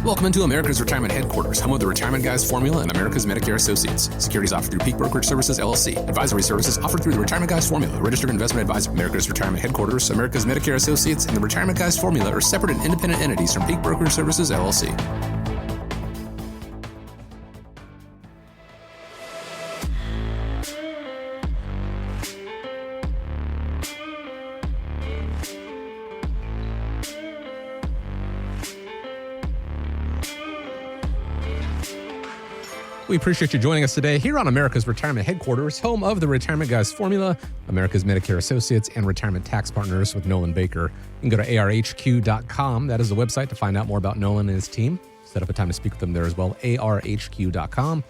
Welcome into America's Retirement Headquarters, home of the Retirement Guys Formula and America's Medicare Associates. Securities offered through Peak Brokerage Services, LLC. Advisory services offered through the Retirement Guys Formula, registered investment advisor. America's Retirement Headquarters, America's Medicare Associates, and the Retirement Guys Formula are separate and independent entities from Peak Brokerage Services, LLC. We appreciate you joining us today here on America's Retirement Headquarters, home of the Retirement Guys Formula, America's Medicare Associates, and Retirement Tax Partners with Nolan Baker. You can go to arhq.com. That is the website to find out more about Nolan and his team. Set up a time to speak with them there as well, arhq.com.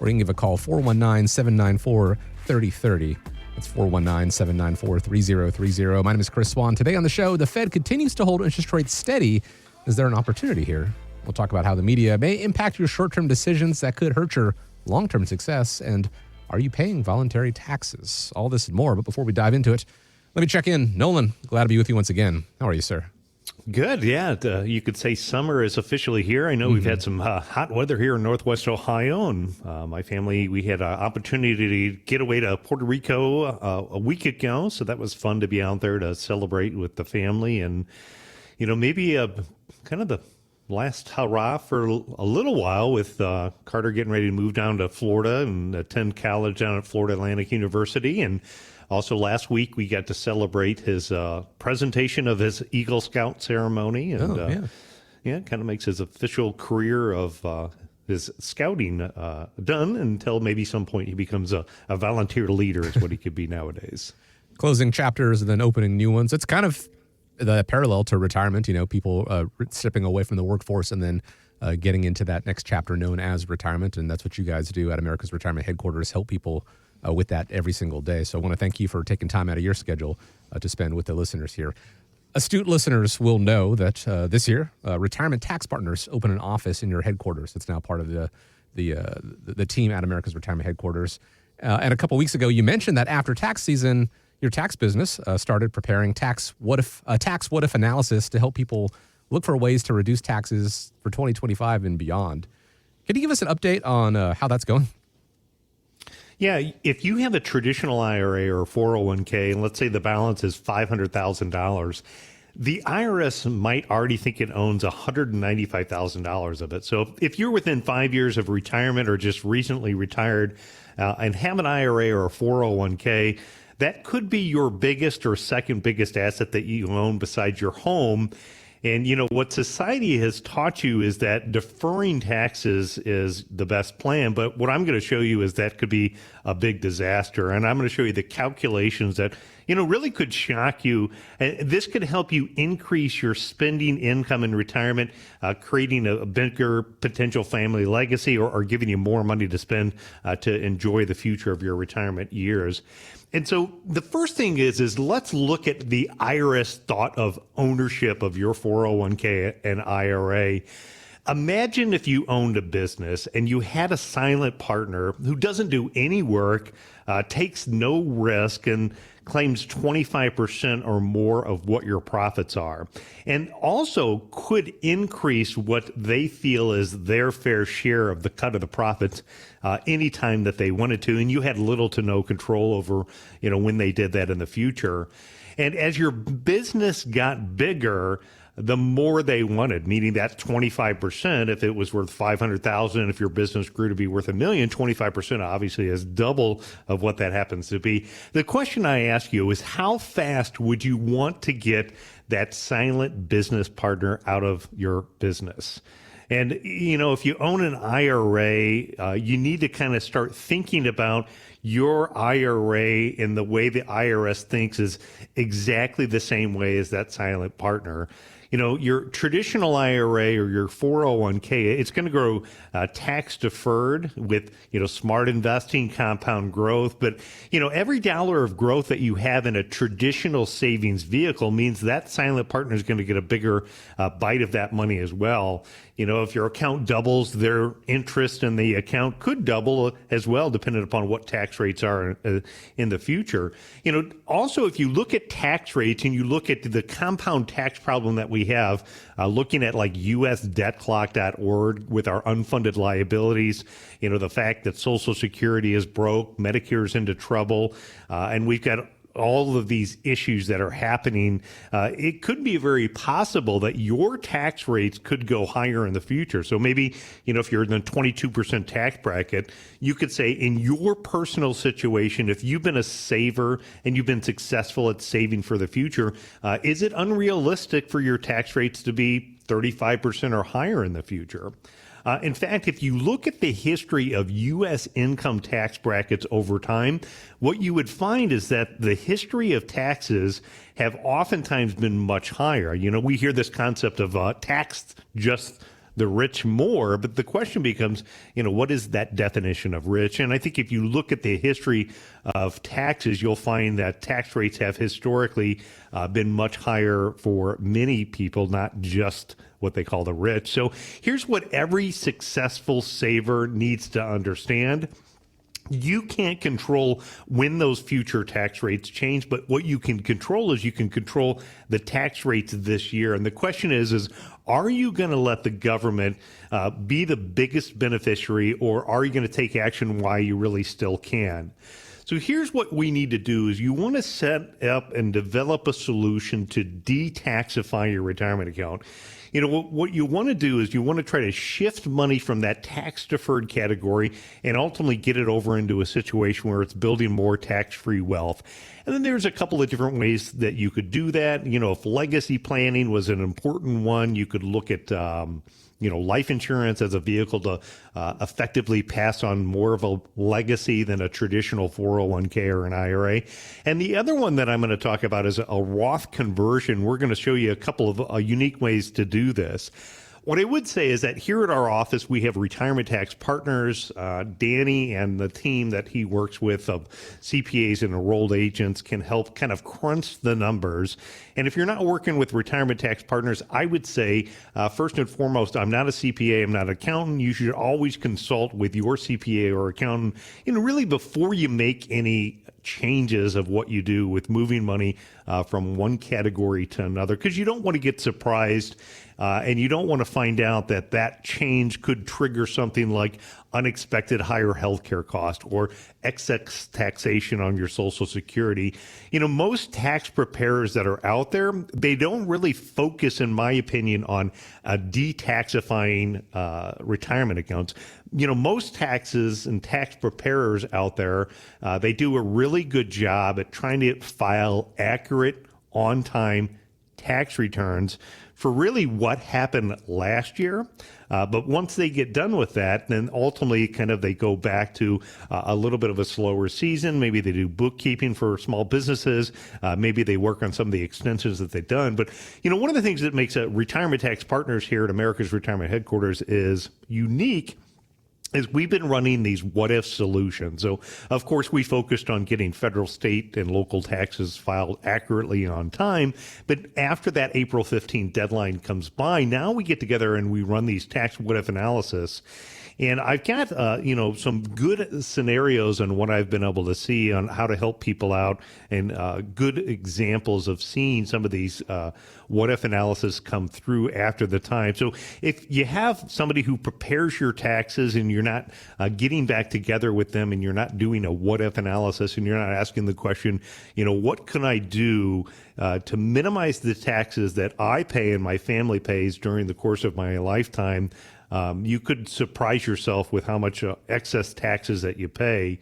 Or you can give a call, 419-794-3030. That's 419-794-3030. My name is Chris Swan. Today on the show, the Fed continues to hold interest rates steady. Is there an opportunity here? We'll talk about how the media may impact your short-term decisions that could hurt your long-term success. And are you paying voluntary taxes? All this and more. But before we dive into it, let me check in. Nolan, glad to be with you once again. How are you, sir? Good. Yeah. You could say summer is officially here. I know we've had some hot weather here in Northwest Ohio. And my family, we had an opportunity to get away to Puerto Rico a week ago. So that was fun to be out there to celebrate with the family. And, you know, maybe kind of the last hurrah for a little while with Carter getting ready to move down to Florida and attend college down at Florida Atlantic University. And also last week we got to celebrate his presentation of his Eagle Scout ceremony. And kind of makes his official career of his scouting done until maybe some point he becomes a volunteer leader is what he could be nowadays. Closing chapters and then opening new ones. It's kind of the parallel to retirement, you know, people stepping away from the workforce and then getting into that next chapter known as retirement. And that's what you guys do at America's Retirement Headquarters, help people with that every single day. So I want to thank you for taking time out of your schedule to spend with the listeners here. Astute listeners will know that this year, Retirement Tax Partners open an office in your headquarters. It's now part of the team at America's Retirement Headquarters. And a couple weeks ago, you mentioned that after tax season, your tax business started preparing tax what if analysis to help people look for ways to reduce taxes for 2025 and beyond. Can you give us an update on how that's going? Yeah, if you have a traditional IRA or 401k, and let's say the balance is $500,000, the IRS might already think it owns $195,000 of it. So if you're within 5 years of retirement or just recently retired and have an IRA or a 401k, that could be your biggest or second biggest asset that you own besides your home. And, you know, what society has taught you is that deferring taxes is the best plan. But what I'm going to show you is that could be a big disaster. And I'm going to show you the calculations that, you know, really could shock you. This could help you increase your spending income in retirement, creating a bigger potential family legacy or giving you more money to spend to enjoy the future of your retirement years. And so the first thing is let's look at the IRS thought of ownership of your 401k and IRA. Imagine if you owned a business and you had a silent partner who doesn't do any work, takes no risk, and claims 25% or more of what your profits are, and also could increase what they feel is their fair share of the cut of the profits anytime that they wanted to, and you had little to no control over, you know, when they did that in the future. And as your business got bigger, the more they wanted, meaning that 25%, if it was worth 500,000, if your business grew to be worth $1 million, 25% obviously is double of what that happens to be. The question I ask you is, how fast would you want to get that silent business partner out of your business? And, you know, if you own an IRA, you need to kind of start thinking about your IRA in the way the IRS thinks is exactly the same way as that silent partner. You know, your traditional IRA or your 401k, it's going to grow tax deferred with, you know, smart investing, compound growth. But, you know, every dollar of growth that you have in a traditional savings vehicle means that silent partner is going to get a bigger bite of that money as well. You know, if your account doubles, their interest in the account could double as well, depending upon what tax rates are in the future. You know, also, if you look at tax rates and you look at the compound tax problem that we we have, looking at like usdebtclock.org with our unfunded liabilities, the fact that Social Security is broke, Medicare's into trouble, and we've got all of these issues that are happening, it could be very possible that your tax rates could go higher in the future. So maybe, if you're in the 22% tax bracket, you could say in your personal situation, if you've been a saver and you've been successful at saving for the future, is it unrealistic for your tax rates to be 35% or higher in the future? In fact, if you look at the history of U.S. income tax brackets over time, what you would find is that the history of taxes have oftentimes been much higher. We hear this concept of tax just the rich more, but the question becomes, what is that definition of rich? And I think if you look at the history of taxes, you'll find that tax rates have historically been much higher for many people, not just what they call the rich. So here's what every successful saver needs to understand. You can't control when those future tax rates change, but what you can control is you can control the tax rates this year. And the question is are you going to let the government be the biggest beneficiary, or are you going to take action while you really still can? So here's what we need to do is you want to set up and develop a solution to detaxify your retirement account. What you want to do is you want to try to shift money from that tax deferred category and ultimately get it over into a situation where it's building more tax-free wealth. And then there's a couple of different ways that you could do that. If legacy planning was an important one, you could look at life insurance as a vehicle to effectively pass on more of a legacy than a traditional 401k or an IRA. And the other one that I'm going to talk about is a Roth conversion. We're going to show you a couple of unique ways to do this. What I would say is that here at our office, we have retirement tax partners. Danny and the team that he works with of CPAs and enrolled agents can help kind of crunch the numbers. And if you're not working with retirement tax partners, I would say, first and foremost, I'm not a CPA, I'm not an accountant. You should always consult with your CPA or accountant, really before you make any changes of what you do with moving money from one category to another, because you don't want to get surprised and you don't want to find out that change could trigger something like unexpected higher healthcare cost or excess taxation on your Social Security. Most tax preparers that are out there, they don't really focus, in my opinion, on detaxifying retirement accounts. Most taxes and tax preparers out there, they do a really good job at trying to file accurate, on-time tax returns for really what happened last year. But once they get done with that, then ultimately they go back to a little bit of a slower season. Maybe they do bookkeeping for small businesses. Maybe they work on some of the extensions that they've done. But, one of the things that makes Retirement Tax Partners here at America's Retirement Headquarters is unique is we've been running these what-if solutions. So, of course, we focused on getting federal, state, and local taxes filed accurately on time. But after that April 15th deadline comes by, now we get together and we run these tax what-if analysis. And I've got, some good scenarios on what I've been able to see on how to help people out, and good examples of seeing some of these what-if analysis come through after the time. So if you have somebody who prepares your taxes and you're not getting back together with them and you're not doing a what-if analysis and you're not asking the question, what can I do to minimize the taxes that I pay and my family pays during the course of my lifetime, you could surprise yourself with how much excess taxes that you pay.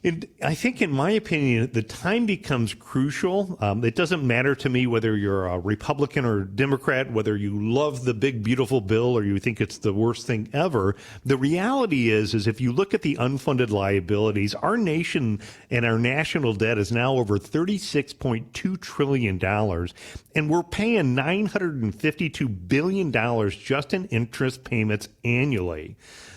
And I think, in my opinion, the time becomes crucial. It doesn't matter to me whether you're a Republican or a Democrat, whether you love the big, beautiful bill or you think it's the worst thing ever. The reality is if you look at the unfunded liabilities, our nation and our national debt is now over $36.2 trillion, and we're paying $952 billion just in interest payments annually.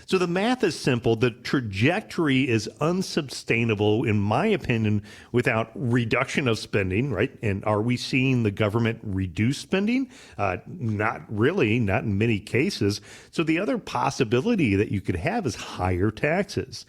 So the math is simple. The trajectory is unsustainable, in my opinion, without reduction of spending, right? And are we seeing the government reduce spending? Not really, not in many cases. So the other possibility that you could have is higher taxes.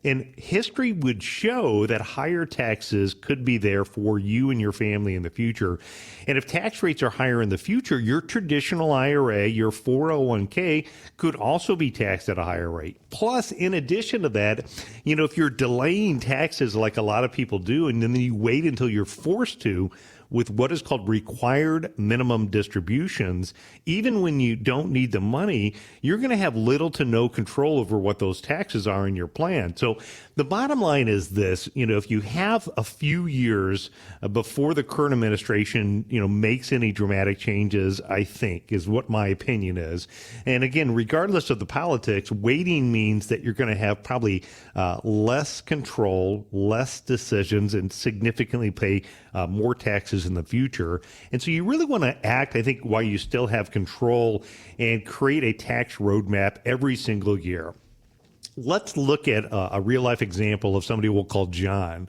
And history would show that higher taxes could be there for you and your family in the future. And if tax rates are higher in the future, your traditional IRA, your 401k, could also be taxed at a higher rate. Plus, in addition to that, if you're delaying taxes like a lot of people do, and then you wait until you're forced to, with what is called required minimum distributions, even when you don't need the money, you're going to have little to no control over what those taxes are in your plan. So the bottom line is this, if you have a few years before the current administration, makes any dramatic changes, I think is what my opinion is. And again, regardless of the politics, waiting means that you're going to have probably less control, less decisions, and significantly pay more taxes in the future. And so you really want to act, I think, while you still have control and create a tax roadmap every single year. Let's look at a real life example of somebody we'll call John.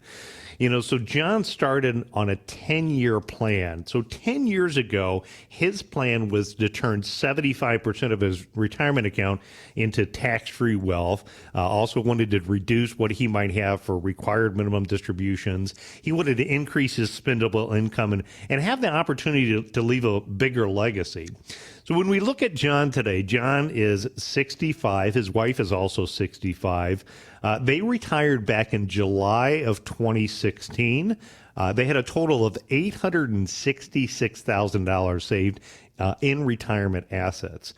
So John started on a 10-year plan. So 10 years ago, his plan was to turn 75% of his retirement account into tax-free wealth. Also wanted to reduce what he might have for required minimum distributions. He wanted to increase his spendable income and have the opportunity to leave a bigger legacy. So when we look at John today, John is 65. His wife is also 65. They retired back in July of 2016. They had a total of $866,000 saved in retirement assets.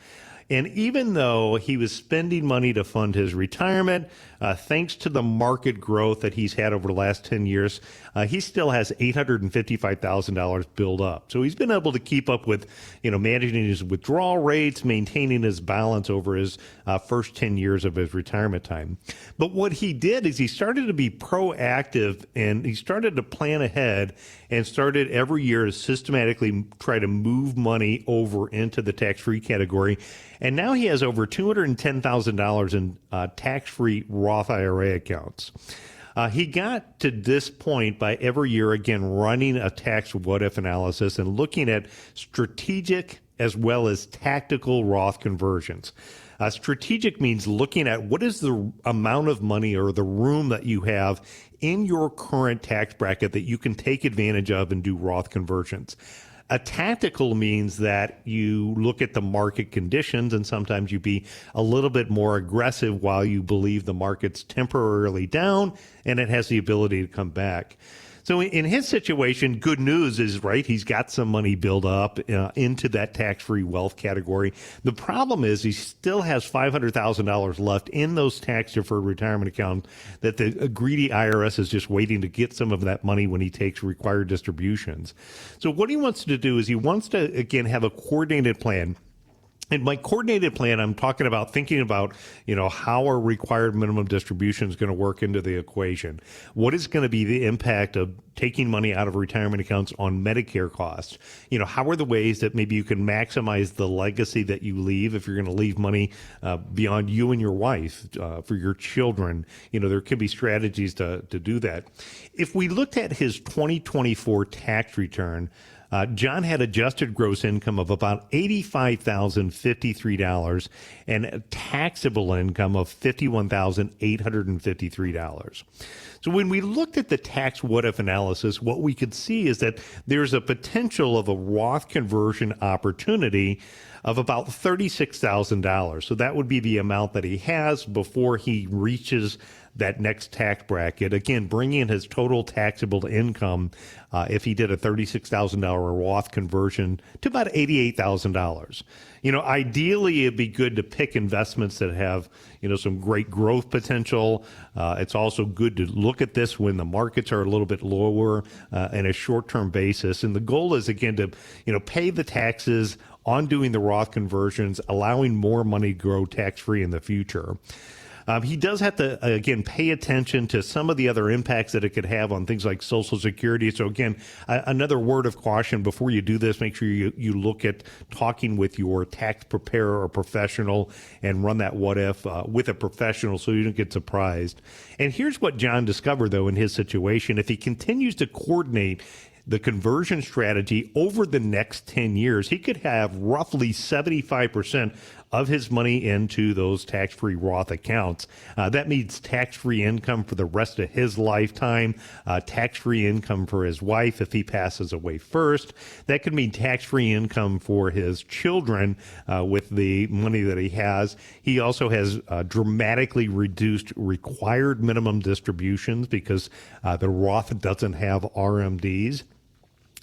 And even though he was spending money to fund his retirement, thanks to the market growth that he's had over the last 10 years, he still has $855,000 built up. So he's been able to keep up with, managing his withdrawal rates, maintaining his balance over his first 10 years of his retirement time. But what he did is he started to be proactive and he started to plan ahead and started every year to systematically try to move money over into the tax-free category. And now he has over $210,000 in tax-free Roth IRA accounts. He got to this point by every year, again, running a tax what-if analysis and looking at strategic as well as tactical Roth conversions. Strategic means looking at what is the amount of money or the room that you have in your current tax bracket that you can take advantage of and do Roth conversions. A tactical means that you look at the market conditions and sometimes you be a little bit more aggressive while you believe the market's temporarily down and it has the ability to come back. So in his situation, good news is, right, he's got some money built up into that tax-free wealth category. The problem is he still has $500,000 left in those tax-deferred retirement accounts that the greedy IRS is just waiting to get some of that money when he takes required distributions. So what he wants to do is he wants to, again, have a coordinated plan. And by coordinated plan, I'm talking about thinking about, how are required minimum distributions going to work into the equation? What is going to be the impact of taking money out of retirement accounts on Medicare costs? How are the ways that maybe you can maximize the legacy that you leave if you're going to leave money beyond you and your wife for your children? There could be strategies to do that. If we looked at his 2024 tax return, John had adjusted gross income of about $85,053 and a taxable income of $51,853. So when we looked at the tax what-if analysis, what we could see is that there's a potential of a Roth conversion opportunity of about $36,000. So that would be the amount that he has before he reaches that next tax bracket. Again, bringing his total taxable income, if he did a $36,000 Roth conversion, to about $88,000. Ideally, it'd be good to pick investments that have, some great growth potential. It's also good to look at this when the markets are a little bit lower in a short-term basis. And the goal is, again, to, pay the taxes on doing the Roth conversions, allowing more money to grow tax-free in the future. He does have to, again, pay attention to some of the other impacts that it could have on things like Social Security. So, again, another word of caution before you do this, make sure you look at talking with your tax preparer or professional and run that what if with a professional so you don't get surprised. And here's what John discovered, though, in his situation. If he continues to coordinate the conversion strategy over the next 10 years, he could have roughly 75% of his money into those tax-free Roth accounts. That means tax-free income for the rest of his lifetime, tax-free income for his wife if he passes away first. That could mean tax-free income for his children with the money that he has. He also has dramatically reduced required minimum distributions because the Roth doesn't have RMDs.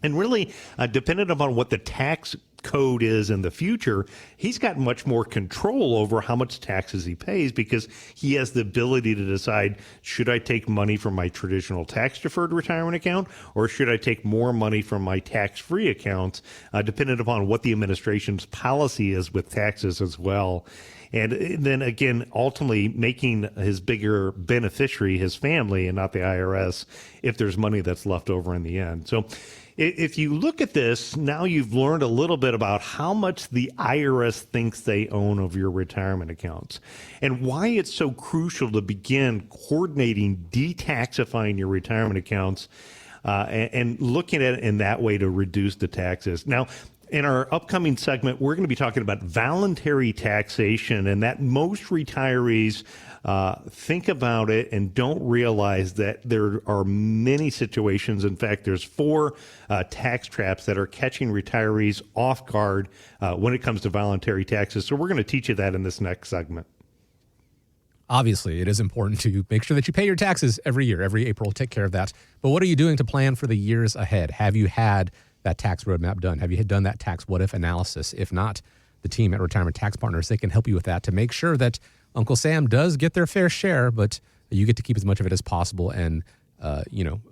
And really, dependent upon what the tax code is in the future, he's got much more control over how much taxes he pays because he has the ability to decide, should I take money from my traditional tax-deferred retirement account or should I take more money from my tax-free accounts, dependent upon what the administration's policy is with taxes as well. And then again, ultimately making his bigger beneficiary his family and not the IRS if there's money that's left over in the end. So if you look at this, now you've learned a little bit about how much the IRS thinks they own of your retirement accounts and why it's so crucial to begin coordinating detaxifying your retirement accounts and looking at it in that way to reduce the taxes. Now, in our upcoming segment, we're going to be talking about voluntary taxation and that most retirees think about it and don't realize that there are many situations. In fact, there's 4 tax traps that are catching retirees off guard when it comes to voluntary taxes. So we're going to teach you that in this next segment. Obviously, it is important to make sure that you pay your taxes every year, every April. Take care of that. But what are you doing to plan for the years ahead? Have you had that tax roadmap done? Have you done that tax what-if analysis? If not, the team at Retirement Tax Partners, they can help you with that to make sure that Uncle Sam does get their fair share, but you get to keep as much of it as possible and,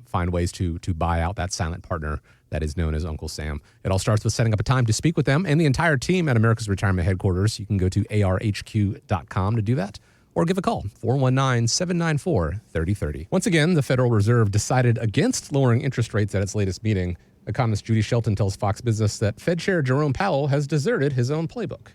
find ways to buy out that silent partner that is known as Uncle Sam. It all starts with setting up a time to speak with them and the entire team at America's Retirement Headquarters. You can go to arhq.com to do that or give a call, 419-794-3030. Once again, the Federal Reserve decided against lowering interest rates at its latest meeting. Economist Judy Shelton tells Fox Business that Fed Chair Jerome Powell has deserted his own playbook.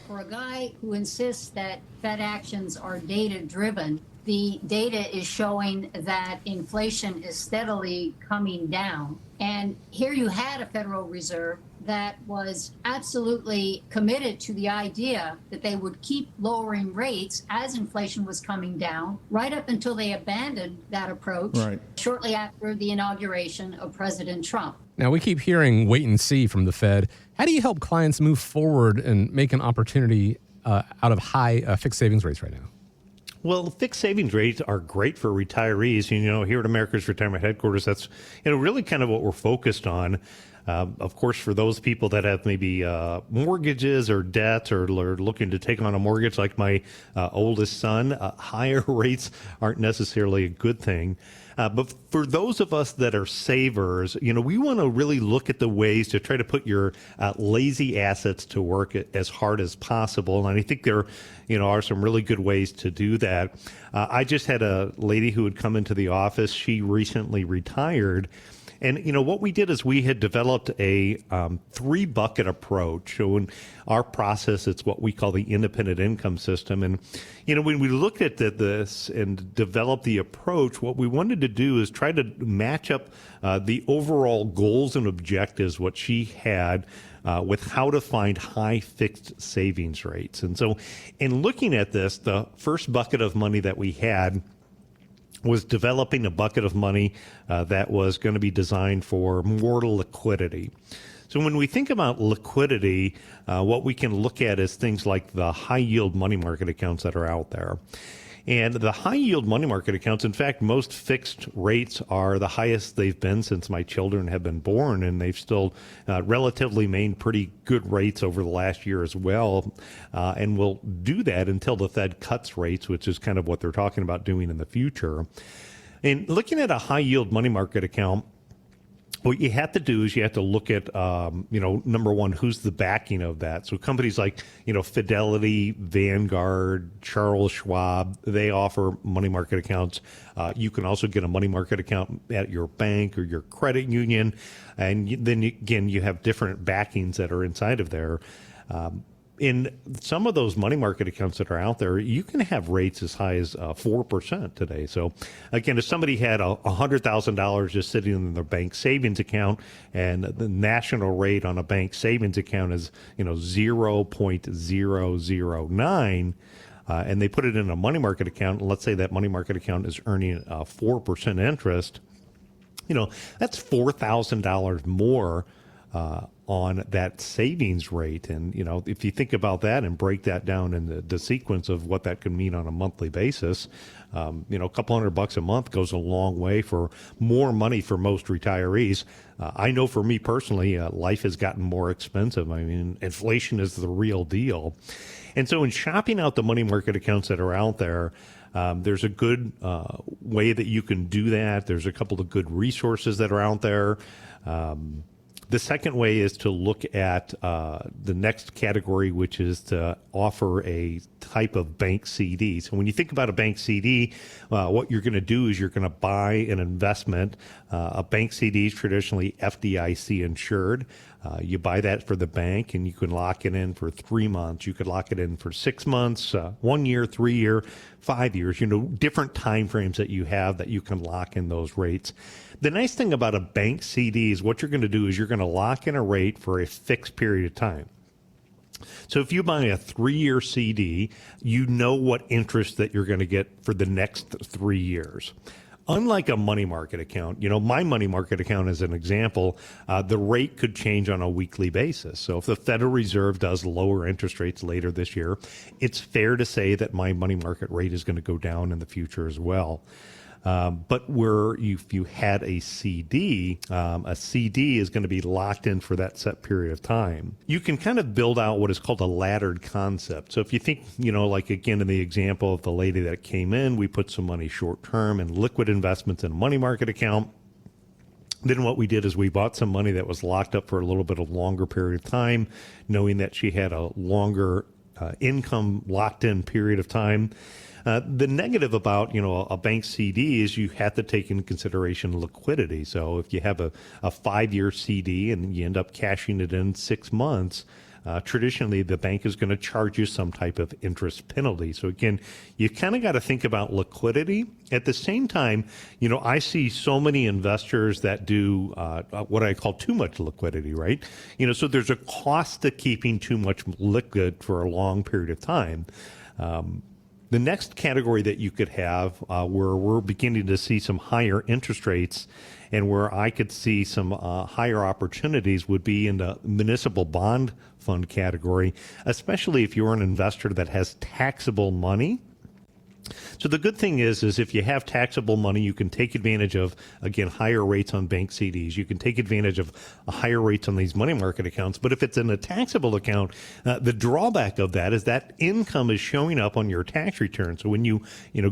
For a guy who insists that Fed actions are data-driven, the data is showing that inflation is steadily coming down. And here you had a Federal Reserve that was absolutely committed to the idea that they would keep lowering rates as inflation was coming down, right up until they abandoned that approach shortly after the inauguration of President Trump. Now, we keep hearing wait and see from the Fed. How do you help clients move forward and make an opportunity out of high fixed savings rates right now? Well, fixed savings rates are great for retirees. Here at America's Retirement Headquarters, that's really kind of what we're focused on. Of course, for those people that have maybe mortgages or debts or are looking to take on a mortgage like my oldest son, higher rates aren't necessarily a good thing. But for those of us that are savers, we want to really look at the ways to try to put your lazy assets to work as hard as possible. And I think there, are some really good ways to do that. I just had a lady who had come into the office. She recently retired. And, what we did is we had developed a 3-bucket approach. So in our process, it's what we call the independent income system. And, when we looked at this and developed the approach, what we wanted to do is try to match up the overall goals and objectives, what she had, with how to find high fixed savings rates. And so in looking at this, the first bucket of money that we had was developing a bucket of money that was going to be designed for more liquidity. So when we think about liquidity, what we can look at is things like the high-yield money market accounts that are out there. And the high-yield money market accounts, in fact, most fixed rates are the highest they've been since my children have been born, and they've still relatively maintained pretty good rates over the last year as well, and will do that until the Fed cuts rates, which is kind of what they're talking about doing in the future. And looking at a high-yield money market account, what you have to do is you have to look at, number one, who's the backing of that. So companies like, Fidelity, Vanguard, Charles Schwab, they offer money market accounts. You can also get a money market account at your bank or your credit union. And then, again, you have different backings that are inside of there. In some of those money market accounts that are out there, you can have rates as high as 4% today. So again, if somebody had $100,000 just sitting in their bank savings account, and the national rate on a bank savings account is 0.009, and they put it in a money market account, and let's say that money market account is earning 4% interest, that's $4,000 more on that savings rate. And, if you think about that and break that down in the sequence of what that could mean on a monthly basis, a couple $100 a month goes a long way for more money for most retirees. I know for me personally, life has gotten more expensive. I mean, inflation is the real deal. And so in shopping out the money market accounts that are out there, there's a good way that you can do that. There's a couple of good resources that are out there. The second way is to look at the next category, which is to offer a type of bank CD. So when you think about a bank CD, what you're going to do is you're going to buy an investment. A bank CD is traditionally FDIC insured. You buy that for the bank, and you can lock it in for 3 months. You could lock it in for 6 months, 1 year, 3 year, 5 years, different time frames that you have that you can lock in those rates. The nice thing about a bank CD is what you're going to do is you're going to lock in a rate for a fixed period of time. So if you buy a 3-year CD, you know what interest that you're going to get for the next 3 years. Unlike a money market account, my money market account as an example, the rate could change on a weekly basis. So if the Federal Reserve does lower interest rates later this year, it's fair to say that my money market rate is going to go down in the future as well. But if you had a CD is going to be locked in for that set period of time. You can kind of build out what is called a laddered concept. So if you think, like again in the example of the lady that came in, we put some money short term and liquid investments in a money market account. Then what we did is we bought some money that was locked up for a little bit of longer period of time, knowing that she had a longer income locked in period of time. The negative about, a bank CD is you have to take into consideration liquidity. So if you have a 5-year CD and you end up cashing it in 6 months, traditionally the bank is going to charge you some type of interest penalty. So again, you kind of got to think about liquidity. At the same time, I see so many investors that do what I call too much liquidity, right? So there's a cost to keeping too much liquid for a long period of time. The next category that you could have where we're beginning to see some higher interest rates and where I could see some higher opportunities would be in the municipal bond fund category, especially if you're an investor that has taxable money. So the good thing is if you have taxable money, you can take advantage of, again, higher rates on bank CDs. You can take advantage of higher rates on these money market accounts. But if it's in a taxable account, the drawback of that is that income is showing up on your tax return. So when you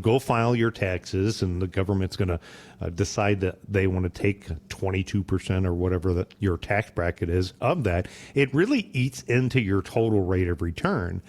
go file your taxes and the government's going to decide that they want to take 22% or whatever your tax bracket is of that, it really eats into your total rate of return.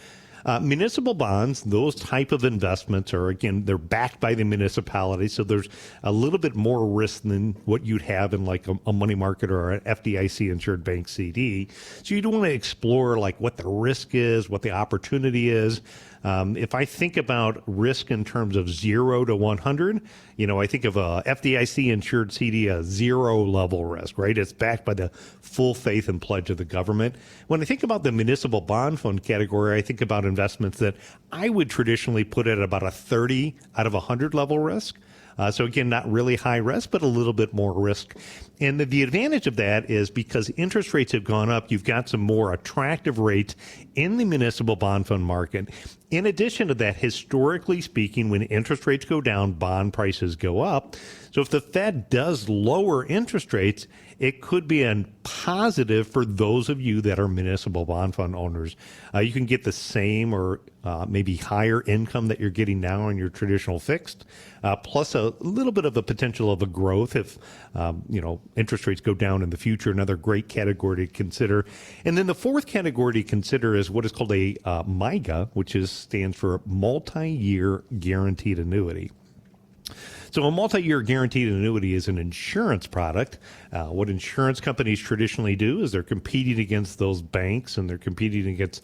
Municipal bonds, those type of investments are, again, they're backed by the municipality, so there's a little bit more risk than what you'd have in like a money market or an FDIC insured bank CD. So you do want to explore like what the risk is, what the opportunity is. If I think about risk in terms of 0 to 100, I think of a FDIC insured CD as 0 level risk, right? It's backed by the full faith and pledge of the government. When I think about the municipal bond fund category, I think about investments that I would traditionally put at about a 30 out of 100 level risk. So again, not really high risk, but a little bit more risk. And the advantage of that is because interest rates have gone up, you've got some more attractive rates in the municipal bond fund market. In addition to that, historically speaking, when interest rates go down, bond prices go up. So if the Fed does lower interest rates, it could be a positive for those of you that are municipal bond fund owners. You can get the same or maybe higher income that you're getting now on your traditional fixed, plus a little bit of a potential of a growth if, interest rates go down in the future. Another great category to consider. And then the fourth category to consider is what is called a MYGA, which stands for multi-year guaranteed annuity. So a multi-year guaranteed annuity is an insurance product. What insurance companies traditionally do is they're competing against those banks, and they're competing against,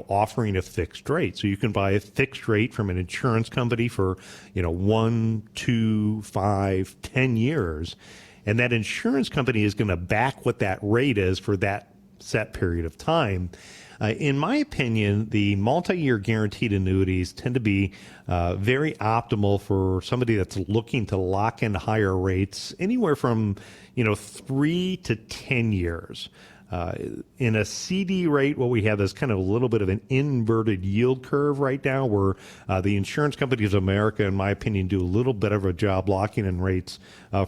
offering a fixed rate. So you can buy a fixed rate from an insurance company for, 1, 2, 5, 10 years. And that insurance company is going to back what that rate is for that set period of time. In my opinion, the multi-year guaranteed annuities tend to be very optimal for somebody that's looking to lock in higher rates, anywhere from 3 to 10 years. In a CD rate, what we have is kind of a little bit of an inverted yield curve right now, where the insurance companies of America, in my opinion, do a little bit of a job locking in rates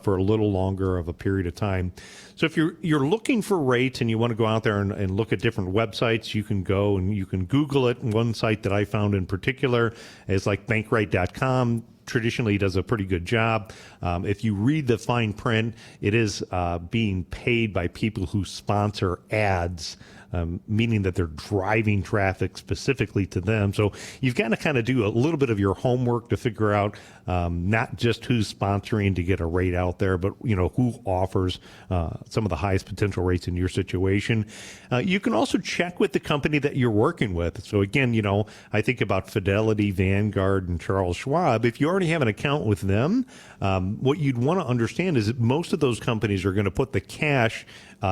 for a little longer of a period of time. So if you're looking for rates and you want to go out there and look at different websites, you can go and you can Google it. One site that I found in particular is like bankrate.com. Traditionally does a pretty good job. If you read the fine print, it is being paid by people who sponsor ads, meaning that they're driving traffic specifically to them. So you've got to kind of do a little bit of your homework to figure out not just who's sponsoring to get a rate out there, but who offers some of the highest potential rates in your situation. You can also check with the company that you're working with. So again, I think about Fidelity, Vanguard, and Charles Schwab. If you already have an account with them, what you'd want to understand is that most of those companies are going to put the cash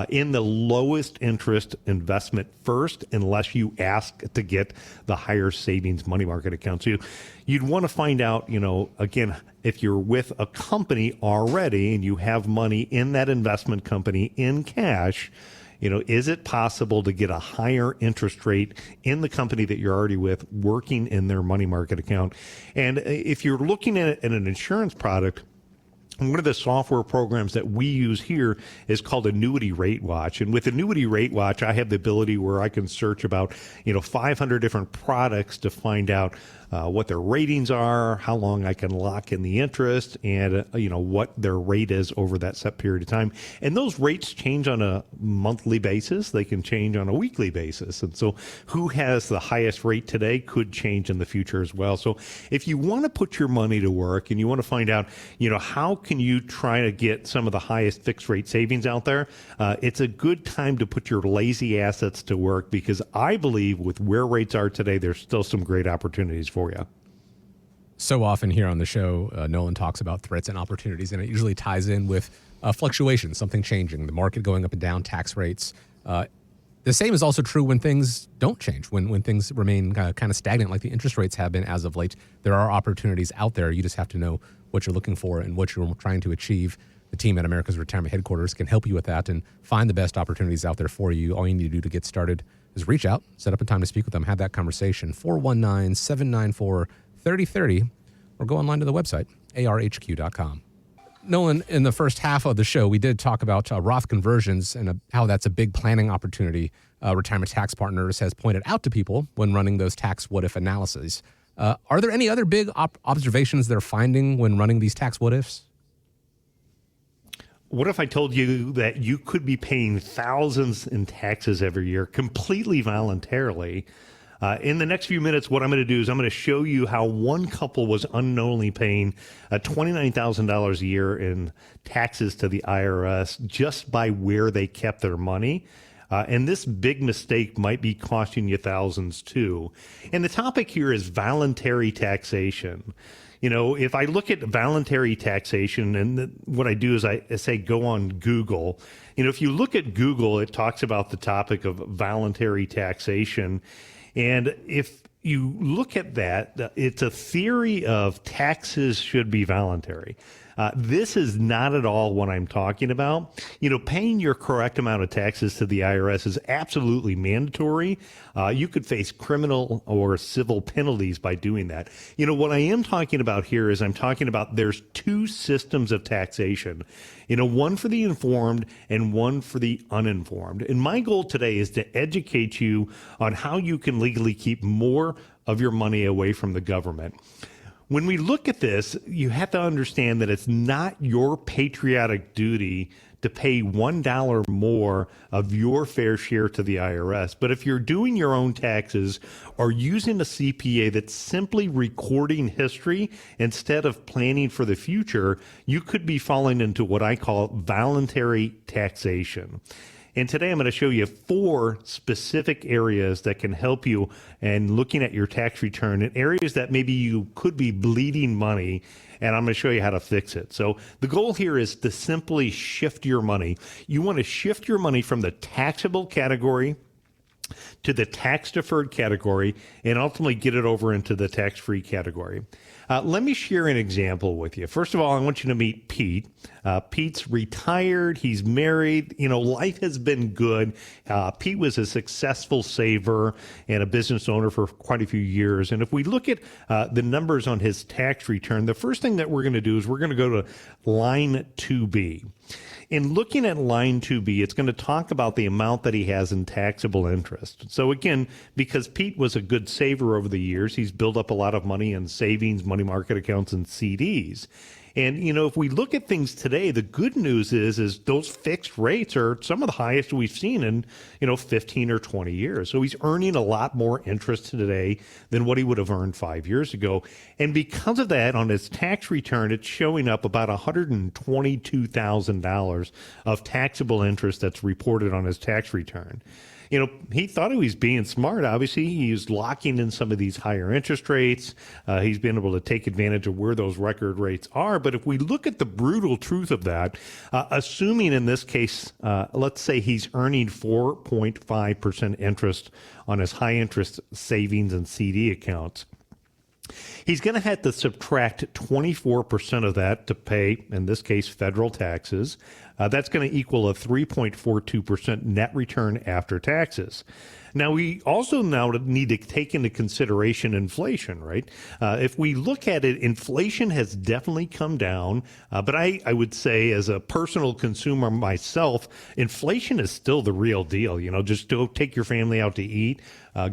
in the lowest interest investment first, unless you ask to get the higher savings money market account. So you'd want to find out, again, if you're with a company already and you have money in that investment company in cash, is it possible to get a higher interest rate in the company that you're already with, working in their money market account? And if you're looking at an insurance product, one of the software programs that we use here is called Annuity Rate Watch. And with Annuity Rate Watch, I have the ability where I can search about, 500 different products to find out what their ratings are, how long I can lock in the interest, and, what their rate is over that set period of time. And those rates change on a monthly basis. They can change on a weekly basis. And so who has the highest rate today could change in the future as well. So if you want to put your money to work and you want to find out, how can you try to get some of the highest fixed rate savings out there, it's a good time to put your lazy assets to work, because I believe with where rates are today, there's still some great opportunities for you. So often here on the show, Nolan talks about threats and opportunities, and it usually ties in with fluctuations, something changing, the market going up and down, tax rates. The same is also true when things don't change, when things remain kind of stagnant like the interest rates have been as of late. There are opportunities out there. You just have to know what you're looking for and what you're trying to achieve. The team at America's Retirement Headquarters can help you with that and find the best opportunities out there for you. All you need to do to get started is reach out, set up a time to speak with them, have that conversation, 419-794-3030, or go online to the website, arhq.com. Nolan, in the first half of the show, we did talk about Roth conversions and how that's a big planning opportunity. Retirement Tax Partners has pointed out to people when running those tax what-if analyses. Are there any other big observations they're finding when running these tax what-ifs? What if I told you that you could be paying thousands in taxes every year completely voluntarily? In the next few minutes, what I'm going to do is I'm going to show you how one couple was unknowingly paying $29,000 a year in taxes to the IRS just by where they kept their money. And this big mistake might be costing you thousands too. And the topic here is voluntary taxation. If I look at voluntary taxation, and what I do is I say go on Google. If you look at Google, it talks about the topic of voluntary taxation. And if you look at that, it's a theory of taxes should be voluntary. This is not at all what I'm talking about. Paying your correct amount of taxes to the IRS is absolutely mandatory. You could face criminal or civil penalties by doing that. What I am talking about here is I'm talking about there's two systems of taxation. One for the informed and one for the uninformed. And my goal today is to educate you on how you can legally keep more of your money away from the government. When we look at this, you have to understand that it's not your patriotic duty to pay $1 more of your fair share to the IRS. But if you're doing your own taxes or using a CPA that's simply recording history instead of planning for the future, you could be falling into what I call voluntary taxation. And today I'm going to show you 4 specific areas that can help you in looking at your tax return, in areas that maybe you could be bleeding money, and I'm going to show you how to fix it. So the goal here is to simply shift your money. You want to shift your money from the taxable category to the tax-deferred category and ultimately get it over into the tax-free category. Let me share an example with you. First of all, I want you to meet Pete. Pete's retired. He's married. You know, life has been good. Pete was a successful saver and a business owner for quite a few years. And if we look at the numbers on his tax return, the first thing that we're going to do is we're going to go to line 2B. In looking at line 2B, it's going to talk about the amount that he has in taxable interest. So again, because Pete was a good saver over the years, he's built up a lot of money in savings, money market accounts, and CDs. And, you know, if we look at things today, the good news is those fixed rates are some of the highest we've seen in, 15 or 20 years. So he's earning a lot more interest today than what he would have earned 5 years ago. And because of that, on his tax return, it's showing up about $122,000 of taxable interest that's reported on his tax return. You know, he thought he was being smart. Obviously, he was locking in some of these higher interest rates. He's been able to take advantage of where those record rates are. But if we look at the brutal truth of that, assuming in this case, let's say he's earning 4.5% interest on his high interest savings and CD accounts, he's going to have to subtract 24% of that to pay, in this case, federal taxes. That's going to equal a 3.42% net return after taxes. Now, we also now need to take into consideration inflation, right? If we look at it, inflation has definitely come down. But I would say, as a personal consumer myself, inflation is still the real deal. You know, just go take your family out to eat,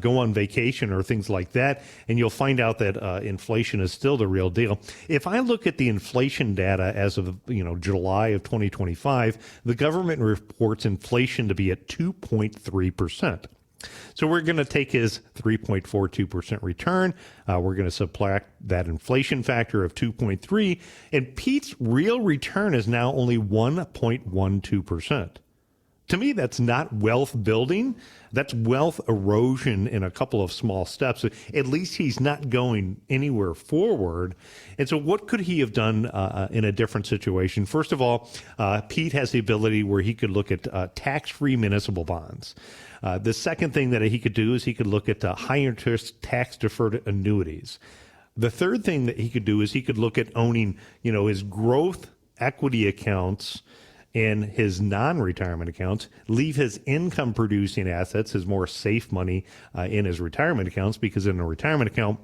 go on vacation or things like that, and you'll find out that inflation is still the real deal. If I look at the inflation data as of, July of 2025, the government reports inflation to be at 2.3%. So we're going to take his 3.42% return. We're going to subtract that inflation factor of 2.3, and Pete's real return is now only 1.12%. To me, that's not wealth building. That's wealth erosion in a couple of small steps. At least he's not going anywhere forward. And so what could he have done in a different situation? First of all, Pete has the ability where he could look at tax-free municipal bonds. The second thing that he could do is he could look at high-interest tax-deferred annuities. The third thing that he could do is he could look at owning, his growth equity accounts in his non-retirement accounts, leave his income-producing assets, his more safe money, in his retirement accounts, because in a retirement account,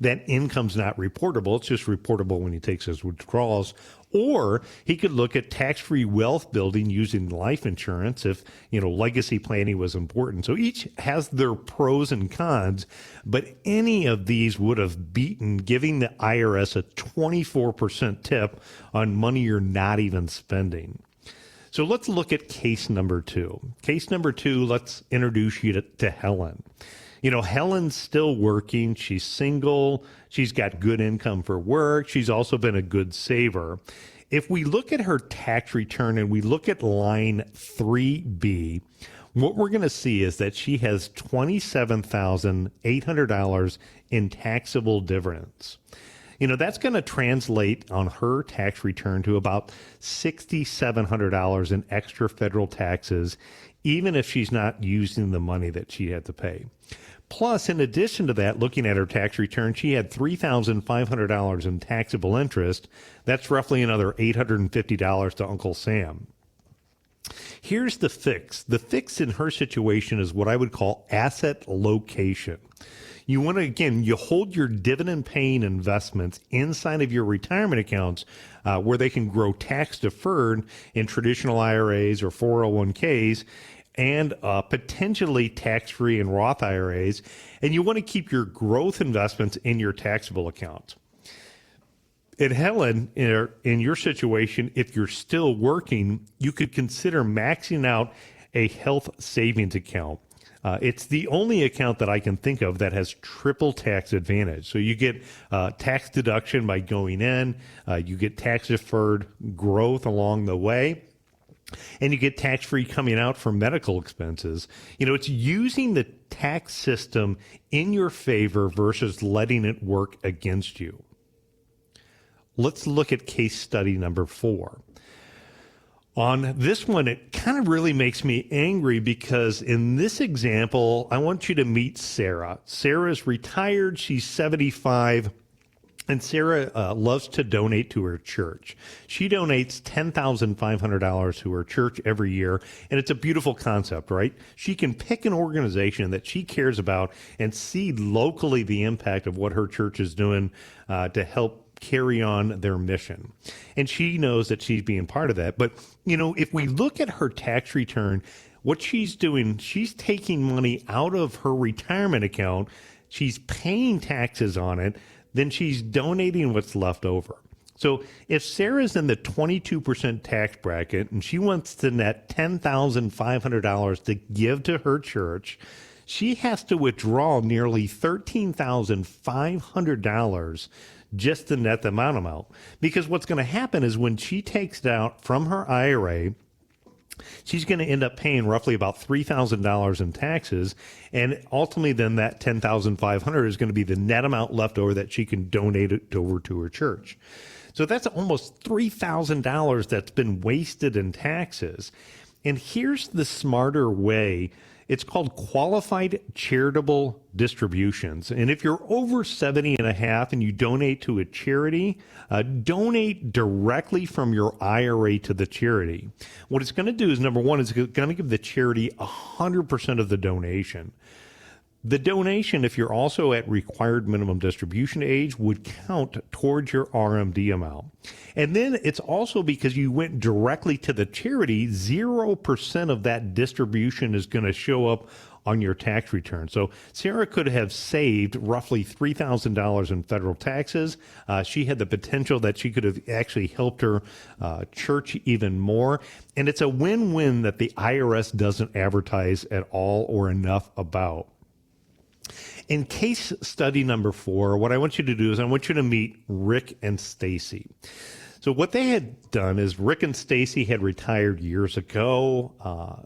that income's not reportable. It's just reportable when he takes his withdrawals. Or he could look at tax-free wealth building using life insurance if, legacy planning was important. So each has their pros and cons, but any of these would have beaten giving the IRS a 24% tip on money you're not even spending. So let's look at case number 2. Case number 2, let's introduce you to Helen. Helen's still working. She's single. She's got good income for work. She's also been a good saver. If we look at her tax return and we look at line 3B, what we're going to see is that she has $27,800 in taxable dividends. That's going to translate on her tax return to about $6,700 in extra federal taxes, even if she's not using the money that she had to pay. Plus, in addition to that, looking at her tax return, she had $3,500 in taxable interest. That's roughly another $850 to Uncle Sam. Here's the fix. The fix in her situation is what I would call asset location. You want to, again, you hold your dividend-paying investments inside of your retirement accounts where they can grow tax-deferred in traditional IRAs or 401ks, and potentially tax-free in Roth IRAs, and you want to keep your growth investments in your taxable accounts. And Helen, in your situation, if you're still working, you could consider maxing out a health savings account. It's the only account that I can think of that has triple tax advantage. So you get tax deduction by going in, you get tax deferred growth along the way, and you get tax-free coming out for medical expenses. It's using the tax system in your favor versus letting it work against you. Let's look at case study number 4. On this one, it kind of really makes me angry because in this example, I want you to meet Sarah. Sarah's retired. She's 75. And Sarah loves to donate to her church. She donates $10,500 to her church every year, and it's a beautiful concept, right? She can pick an organization that she cares about and see locally the impact of what her church is doing to help carry on their mission. And she knows that she's being part of that. But, if we look at her tax return, what she's doing, she's taking money out of her retirement account, she's paying taxes on it, then she's donating what's left over. So if Sarah's in the 22% tax bracket and she wants to net $10,500 to give to her church, she has to withdraw nearly $13,500 just to net the amount out. Because what's going to happen is when she takes it out from her IRA, she's going to end up paying roughly about $3,000 in taxes, and ultimately then that $10,500 is going to be the net amount left over that she can donate it over to her church. So that's almost $3,000 that's been wasted in taxes. And here's the smarter way. It's called qualified charitable distributions. And if you're over 70 and a half and you donate to a charity, donate directly from your IRA to the charity. What it's going to do is, number one, it's going to give the charity 100% of the donation. The donation, if you're also at required minimum distribution age, would count towards your RMD amount. And then it's also because you went directly to the charity, 0% of that distribution is going to show up on your tax return. So Sarah could have saved roughly $3,000 in federal taxes. She had the potential that she could have actually helped her church even more. And it's a win-win that the IRS doesn't advertise at all or enough about. In case study number 4, what I want you to do is I want you to meet Rick and Stacy. So what they had done is Rick and Stacy had retired years ago.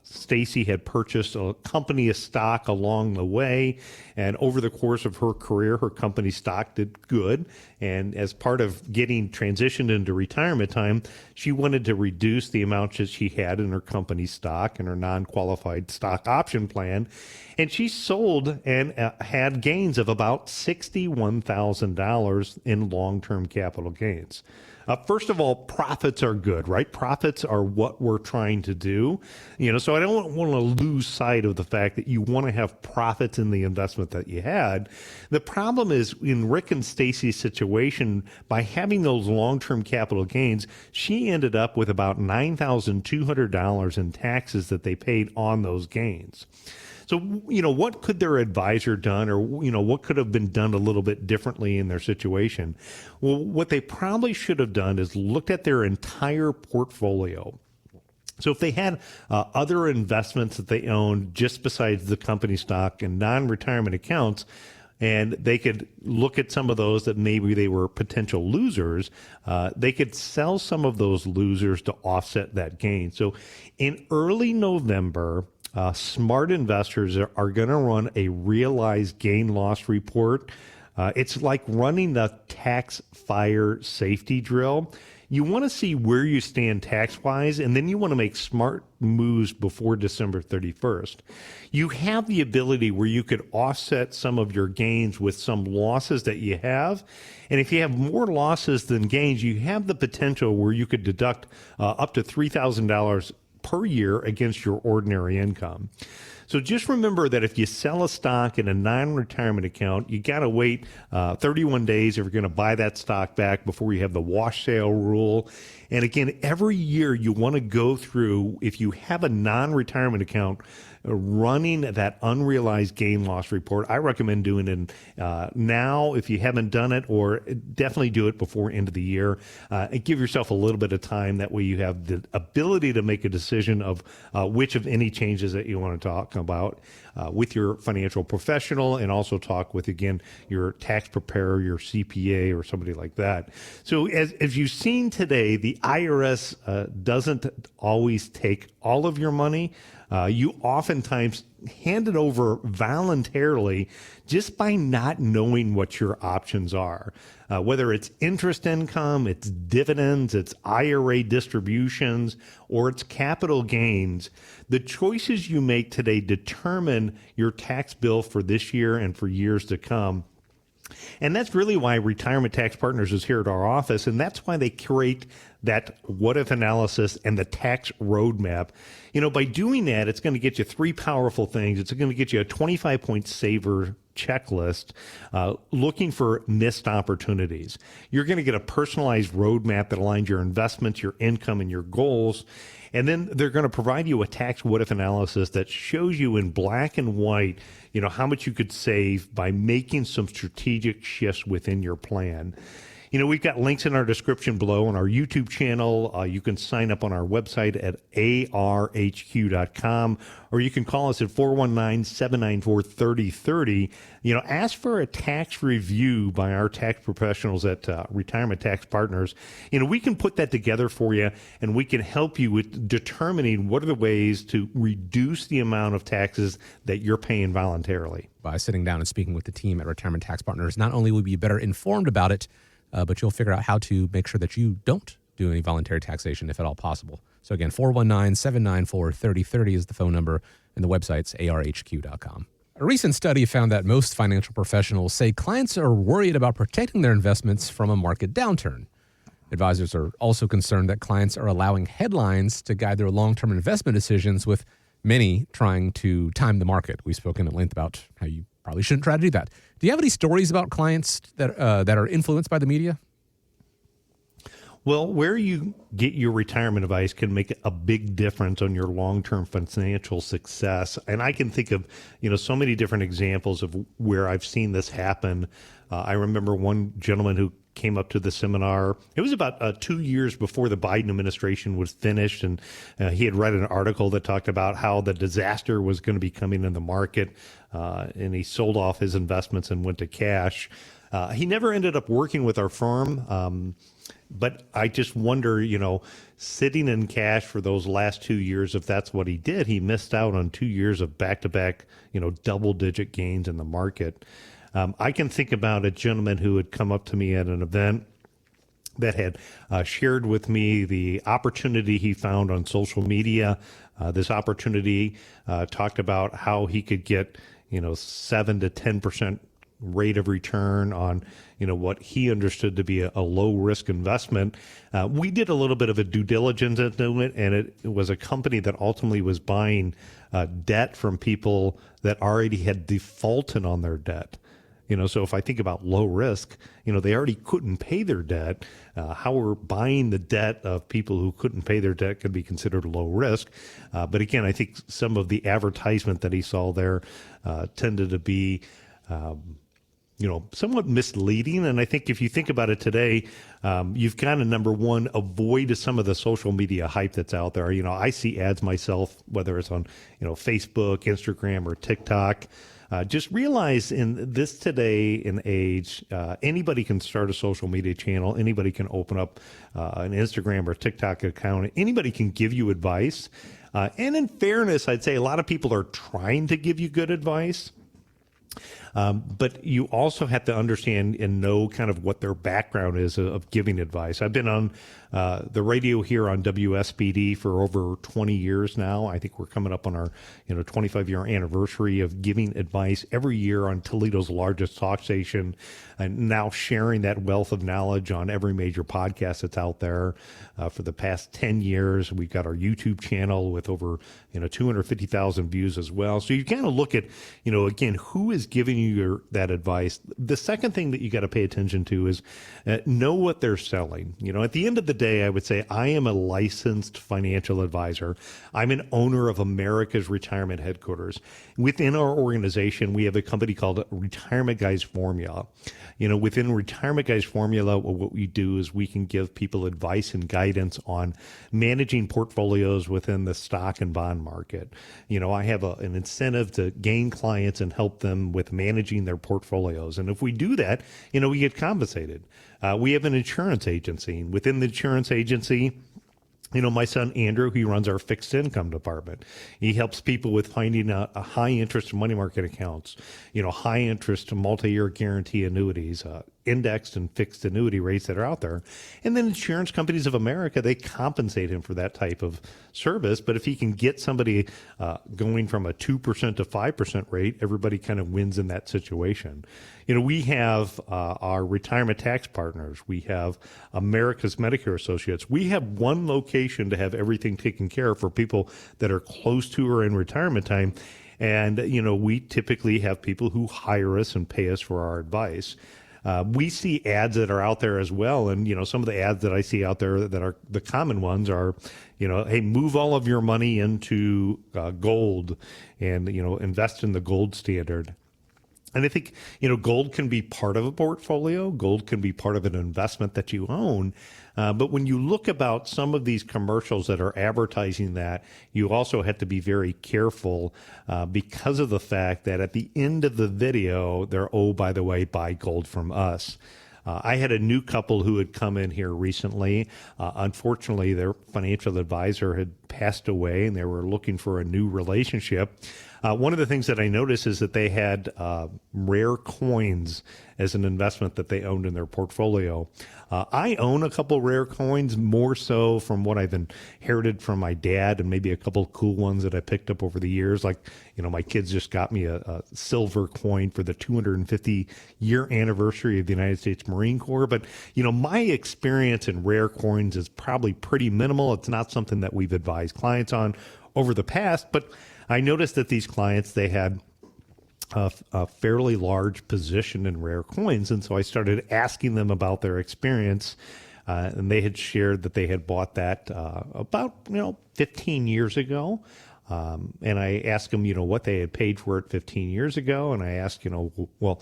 Stacy had purchased a company of stock along the way, and over the course of her career, her company stock did good. And as part of getting transitioned into retirement time, she wanted to reduce the amount that she had in her company stock and her non-qualified stock option plan. And she sold and had gains of about $61,000 in long-term capital gains. First of all, profits are good, right? Profits are what we're trying to do. So I don't want to lose sight of the fact that you want to have profits in the investment that you had. The problem is in Rick and Stacy's situation, by having those long-term capital gains, she ended up with about $9,200 in taxes that they paid on those gains. So, what could their advisor done, or, what could have been done a little bit differently in their situation? Well, what they probably should have done is looked at their entire portfolio. So if they had other investments that they owned just besides the company stock and non-retirement accounts, and they could look at some of those that maybe they were potential losers, they could sell some of those losers to offset that gain. So in early November, smart investors are going to run a realized gain loss report. It's like running the tax fire safety drill. You want to see where you stand tax-wise, and then you want to make smart moves before December 31st. You have the ability where you could offset some of your gains with some losses that you have. And if you have more losses than gains, you have the potential where you could deduct up to $3,000 per year against your ordinary income. So just remember that if you sell a stock in a non-retirement account, you got to wait 31 days if you're going to buy that stock back before you have the wash sale rule. And again, every year you want to go through, if you have a non-retirement account, running that unrealized gain loss report. I recommend doing it now if you haven't done it, or definitely do it before end of the year. And give yourself a little bit of time. That way you have the ability to make a decision of which of any changes that you want to talk about with your financial professional, and also talk with, again, your tax preparer, your CPA, or somebody like that. So as you've seen today, the IRS doesn't always take all of your money. You oftentimes hand it over voluntarily just by not knowing what your options are. Whether it's interest income, it's dividends, it's IRA distributions, or it's capital gains, the choices you make today determine your tax bill for this year and for years to come. And that's really why Retirement Tax Partners is here at our office, and that's why they create that what-if analysis and the tax roadmap. By doing that, it's going to get you three powerful things. It's going to get you a 25-point saver checklist, looking for missed opportunities. You're going to get a personalized roadmap that aligns your investments, your income, and your goals. And then they're going to provide you a tax what-if analysis that shows you in black and white, how much you could save by making some strategic shifts within your plan. We've got links in our description below on our YouTube channel. You can sign up on our website at arhq.com, or you can call us at 419-794-3030. Ask for a tax review by our tax professionals at Retirement Tax Partners. We can put that together for you, and we can help you with determining what are the ways to reduce the amount of taxes that you're paying voluntarily. By sitting down and speaking with the team at Retirement Tax Partners, not only will you be better informed about it, but you'll figure out how to make sure that you don't do any voluntary taxation if at all possible. So again, 419-794-3030 is the phone number, and the website's arhq.com. A recent study found that most financial professionals say clients are worried about protecting their investments from a market downturn. Advisors are also concerned that clients are allowing headlines to guide their long-term investment decisions, with many trying to time the market. We've spoken at length about how you probably shouldn't try to do that. Do you have any stories about clients that are influenced by the media? Well, where you get your retirement advice can make a big difference on your long-term financial success. And I can think of, so many different examples of where I've seen this happen. I remember one gentleman who came up to the seminar. It was about 2 years before the Biden administration was finished, and he had read an article that talked about how the disaster was going to be coming in the market, and he sold off his investments and went to cash. He never ended up working with our firm, but I just wonder, sitting in cash for those last 2 years, if that's what he did, he missed out on 2 years of back-to-back, double-digit gains in the market. I can think about a gentleman who had come up to me at an event that had shared with me the opportunity he found on social media. This opportunity talked about how he could get, 7 to 10% rate of return on, what he understood to be a low risk investment. We did a little bit of a due diligence into it, and it was a company that ultimately was buying debt from people that already had defaulted on their debt. So if I think about low risk, they already couldn't pay their debt. How we're buying the debt of people who couldn't pay their debt could be considered low risk. But again, I think some of the advertisement that he saw there tended to be, somewhat misleading. And I think if you think about it today, you've got to, number one, avoid some of the social media hype that's out there. I see ads myself, whether it's on, Facebook, Instagram, or TikTok. Just realize in this today and age, anybody can start a social media channel. Anybody can open up an Instagram or TikTok account. Anybody can give you advice. And in fairness, I'd say a lot of people are trying to give you good advice. But you also have to understand and know kind of what their background is of giving advice. I've been on the radio here on WSBD for over 20 years now. I think we're coming up on our 25-year anniversary of giving advice every year on Toledo's largest talk station, and now sharing that wealth of knowledge on every major podcast that's out there. For the past 10 years, we've got our YouTube channel with over 250,000 views as well. So you kind of look at, again, who is giving you you that advice. The second thing that you got to pay attention to is know what they're selling. At the end of the day, I would say I am a licensed financial advisor. I'm an owner of America's Retirement Headquarters. Within our organization, we have a company called Retirement Guys Formula. Within Retirement Guys Formula, what we do is we can give people advice and guidance on managing portfolios within the stock and bond market. I have an incentive to gain clients and help them with managing their portfolios. And if we do that, we get compensated. We have an insurance agency. Within the insurance agency, my son Andrew, he runs our fixed income department. He helps people with finding a high interest money market accounts, high interest multi-year guarantee annuities, indexed and fixed annuity rates that are out there. And then Insurance Companies of America, they compensate him for that type of service. But if he can get somebody going from a 2% to 5% rate, everybody kind of wins in that situation. We have our retirement tax partners. We have America's Medicare Associates. We have one location to have everything taken care of for people that are close to or in retirement time. And, we typically have people who hire us and pay us for our advice. We see ads that are out there as well. And, some of the ads that I see out there that are the common ones are, hey, move all of your money into gold and, invest in the gold standard. And I think, gold can be part of a portfolio. Gold can be part of an investment that you own. But when you look about some of these commercials that are advertising that, you also have to be very careful because of the fact that at the end of the video, they're, oh, by the way, buy gold from us. I had a new couple who had come in here recently. Unfortunately, their financial advisor had passed away and they were looking for a new relationship. One of the things that I noticed is that they had rare coins as an investment that they owned in their portfolio. I own a couple rare coins, more so from what I've inherited from my dad and maybe a couple cool ones that I picked up over the years. Like, my kids just got me a silver coin for the 250-year anniversary of the United States Marine Corps. But, my experience in rare coins is probably pretty minimal. It's not something that we've advised clients on over the past, but I noticed that these clients, they had a fairly large position in rare coins. And so I started asking them about their experience. And they had shared that they had bought that about, 15 years ago. And I asked them, what they had paid for it 15 years ago. And I asked, what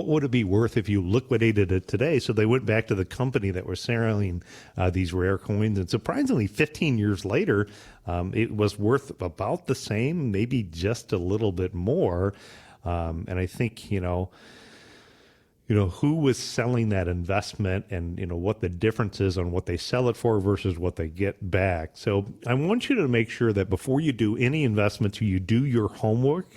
would it be worth if you liquidated it today? So they went back to the company that was selling these rare coins. And surprisingly, 15 years later, it was worth about the same, maybe just a little bit more. And I think, who was selling that investment and, what the difference is on what they sell it for versus what they get back. So I want you to make sure that before you do any investments, you do your homework.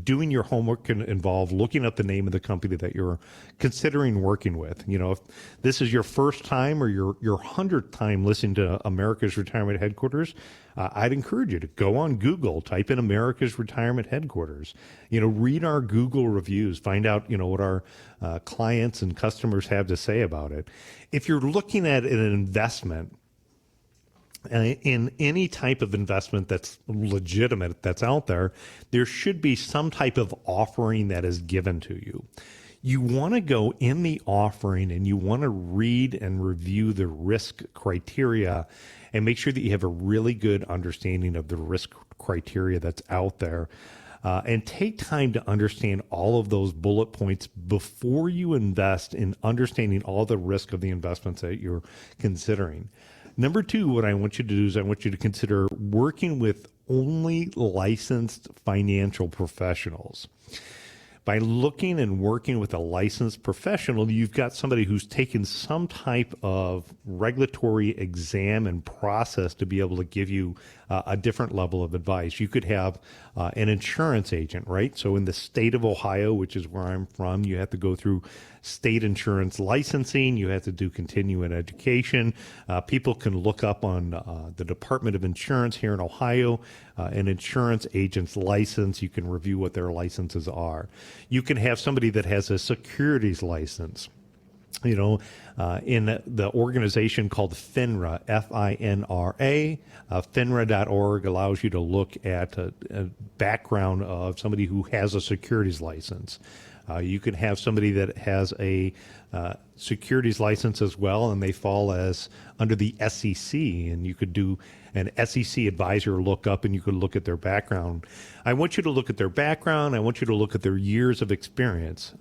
Doing your homework can involve looking up the name of the company that you're considering working with. If this is your first time or your 100th time listening to America's Retirement Headquarters, I'd encourage you to go on Google, type in America's Retirement Headquarters, read our Google reviews, find out, what our clients and customers have to say about it. If you're looking at an investment, in any type of investment that's legitimate, that's out there, there should be some type of offering that is given to you. You want to go in the offering and you want to read and review the risk criteria and make sure that you have a really good understanding of the risk criteria that's out there. And take time to understand all of those bullet points before you invest in understanding all the risk of the investments that you're considering. Number two, what I want you to do is I want you to consider working with only licensed financial professionals. By looking and working with a licensed professional, you've got somebody who's taken some type of regulatory exam and process to be able to give you a different level of advice. You could have an insurance agent, right? So in the state of Ohio, which is where I'm from, you have to go through state insurance licensing. You have to do continuing education. People can look up on the Department of Insurance here in Ohio, an insurance agent's license. You can review what their licenses are. You can have somebody that has a securities license. in the organization called FINRA, FINRA. FINRA.org allows you to look at a background of somebody who has a securities license. You can have somebody that has a securities license as well, and they fall as under the SEC, and you could do an SEC advisor lookup, and you could look at their background. I want you to look at their background. I want you to look at their years of experience.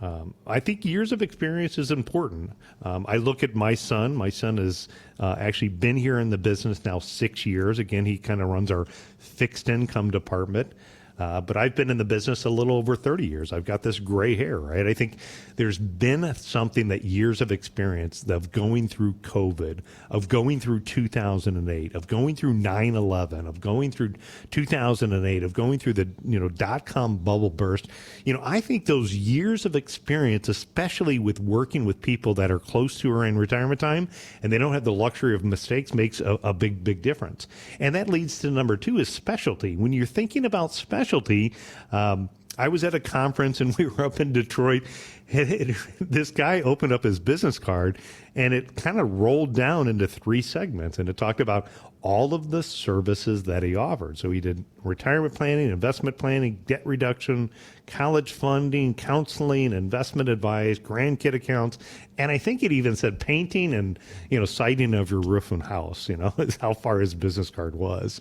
I think years of experience is important. I look at my son. My son has actually been here in the business now 6 years. Again, he kind of runs our fixed income department. But I've been in the business a little over 30 years. I've got this gray hair, right? I think there's been something that years of experience of going through COVID, of going through 2008, of going through 9/11, of going through 2008, of going through the dot-com bubble burst. I think those years of experience, especially with working with people that are close to or in retirement time, and they don't have the luxury of mistakes, makes a big, big difference. And that leads to number 2 is specialty. When you're thinking about specialty, I was at a conference and we were up in Detroit. And this guy opened up his business card and it kind of rolled down into 3 segments, and it talked about all of the services that he offered. So he did retirement planning, investment planning, debt reduction, college funding, counseling, investment advice, grandkid accounts, and I think it even said painting and siding of your roof and house. Is how far his business card was.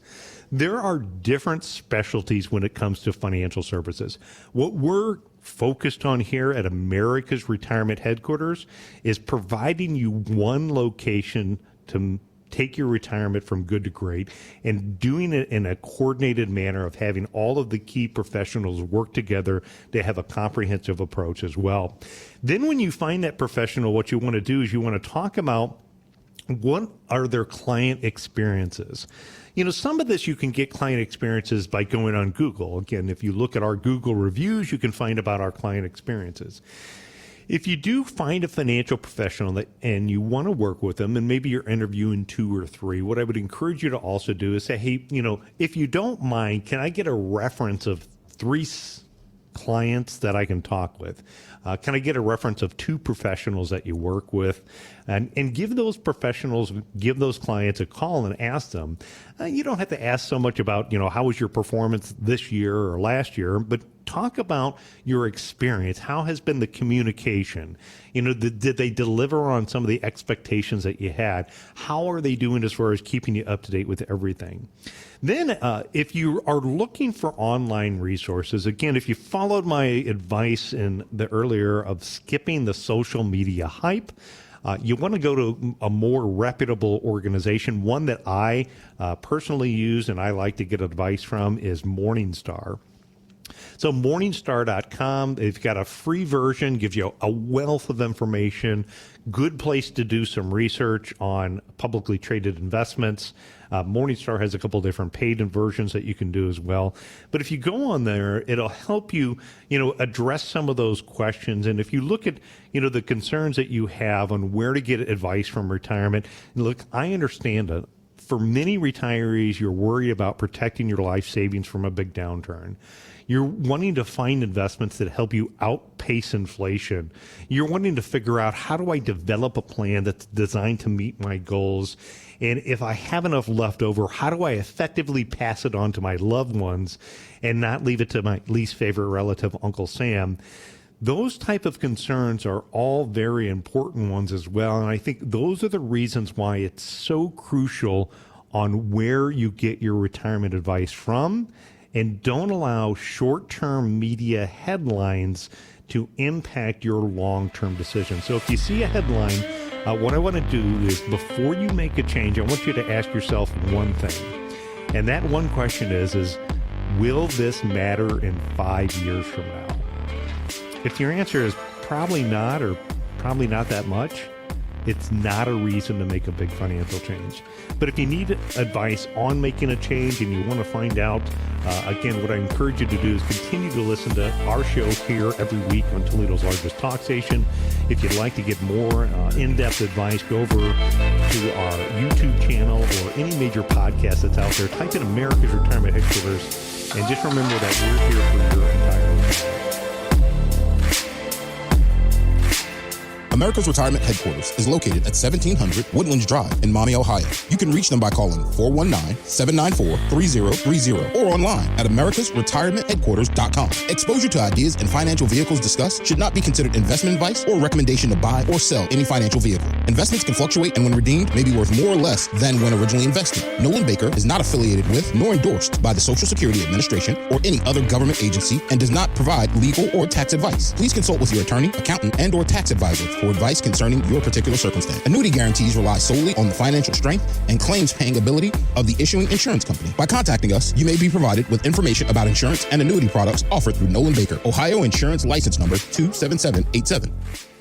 There are different specialties when it comes to financial services. What we're focused on here at America's Retirement Headquarters is providing you one location to take your retirement from good to great, and doing it in a coordinated manner of having all of the key professionals work together to have a comprehensive approach as well. Then when you find that professional, what you want to do is you want to talk about what are their client experiences. Some of this you can get client experiences by going on Google. Again, if you look at our Google reviews, you can find about our client experiences. If you do find a financial professional and you want to work with them, and maybe you're interviewing 2 or 3, what I would encourage you to also do is say, hey, if you don't mind, can I get a reference of 3 clients that I can talk with? Can I get a reference of 2 professionals that you work with? And give those professionals, give those clients a call and ask them. You don't have to ask so much about, how was your performance this year or last year, but talk about your experience. How has been the communication? Did they deliver on some of the expectations that you had? How are they doing as far as keeping you up to date with everything? Then if you are looking for online resources, again, if you followed my advice in the earlier of skipping the social media hype, you want to go to a more reputable organization. One that I personally use and I like to get advice from is Morningstar. So Morningstar.com, they've got a free version, gives you a wealth of information, good place to do some research on publicly traded investments. Morningstar has a couple different paid versions that you can do as well. But if you go on there, it'll help you, address some of those questions. And if you look at, the concerns that you have on where to get advice from retirement, look, I understand that. For many retirees, you're worried about protecting your life savings from a big downturn. You're wanting to find investments that help you outpace inflation. You're wanting to figure out, how do I develop a plan that's designed to meet my goals? And if I have enough left over, how do I effectively pass it on to my loved ones and not leave it to my least favorite relative, Uncle Sam? Those type of concerns are all very important ones as well. And I think those are the reasons why it's so crucial on where you get your retirement advice from. And don't allow short-term media headlines to impact your long-term decisions. So if you see a headline, what I want to do is, before you make a change, I want you to ask yourself one thing. And that one question is will this matter in 5 years from now? If your answer is probably not, or probably not that much, it's not a reason to make a big financial change. But if you need advice on making a change and you want to find out, again, what I encourage you to do is continue to listen to our show here every week on Toledo's largest talk station. If you'd like to get more in-depth advice, go over to our YouTube channel or any major podcast that's out there. Type in America's Retirement Headquarters, and just remember that we're here for your entire life. America's Retirement Headquarters is located at 1700 Woodlands Drive in Maumee, Ohio. You can reach them by calling 419-794-3030 or online at americasretirementheadquarters.com. Exposure to ideas and financial vehicles discussed should not be considered investment advice or recommendation to buy or sell any financial vehicle. Investments can fluctuate and when redeemed may be worth more or less than when originally invested. Nolan Baker is not affiliated with nor endorsed by the Social Security Administration or any other government agency and does not provide legal or tax advice. Please consult with your attorney, accountant, and or tax advisor for advice concerning your particular circumstance. Annuity guarantees rely solely on the financial strength and claims paying ability of the issuing insurance company. By contacting us, you may be provided with information about insurance and annuity products offered through Nolan Baker, Ohio Insurance License Number 27787.